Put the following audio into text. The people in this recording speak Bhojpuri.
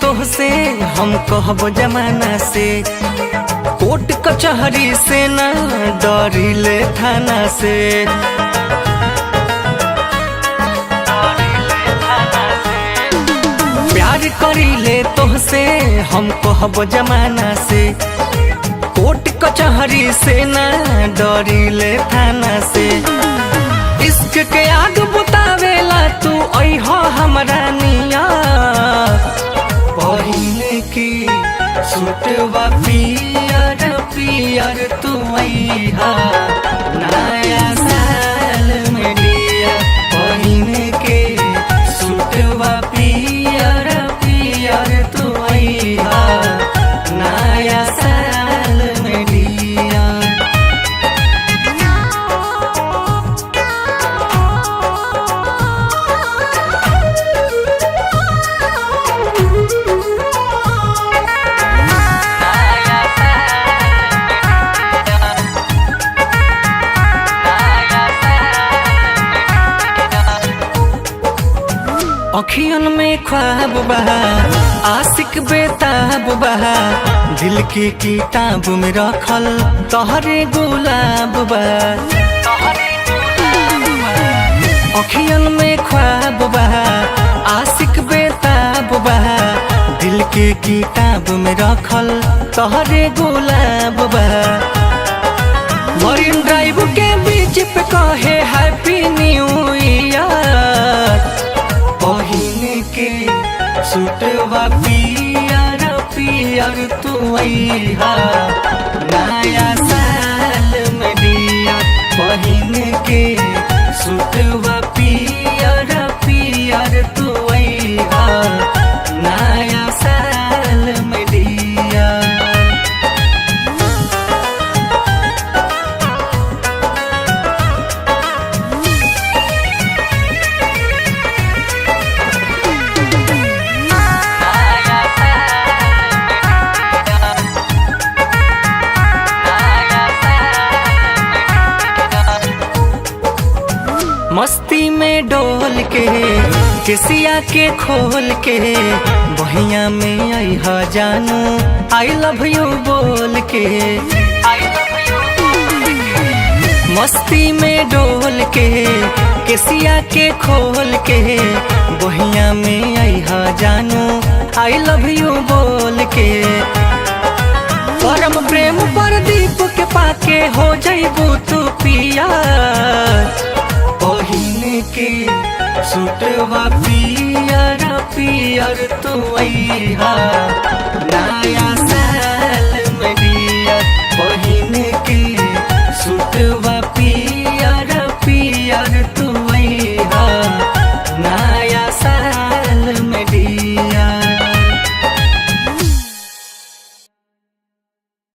तोहसे हम कहब जमाना से, कोर्ट कचहरी से ना डरिले थाना से। प्यार करीले तोहसे हम कहब जमाना से, कोर्ट कचहरी से ना डरिले थाना से। इश्क के आग बुतावेला तू अइह हमरा निया, पहिने की सूटवा पियर पियर तू अइहा नया साल में लिया। पहिने के सूटवा पियर पियर तू अइहा नया साल में लिया। अखियन में ख्वाब बहा आशिक बेताब बहा, दिल की किताब में रखल तोहरे गुलाब बा। अखियन में ख्वाब बहा आशिक बेताब बहा, दिल की किताब में रखल तोहरे गुलाब बा। मरीन ड्राइव के बीच पे कहे हैप्पी न्यू ईयर, पहिने के सूटवा पियर पियर तू अइहा नया साल में लिया। पहिने के सूटवा पियर पियर तू अइहा नया साल में लिया। मस्ती में डोल के केसिया के खोल के, बहिया में अइहा जानू आई लव यू बोल के। मस्ती में डोल के केसिया के खोल के, बहिया में अइहा जानू आई लव यू बोल के। परम प्रेम प्रदीप के पाके हो जइबू तू पिया, पहिने के सूटवा पियर पियर तू अइहा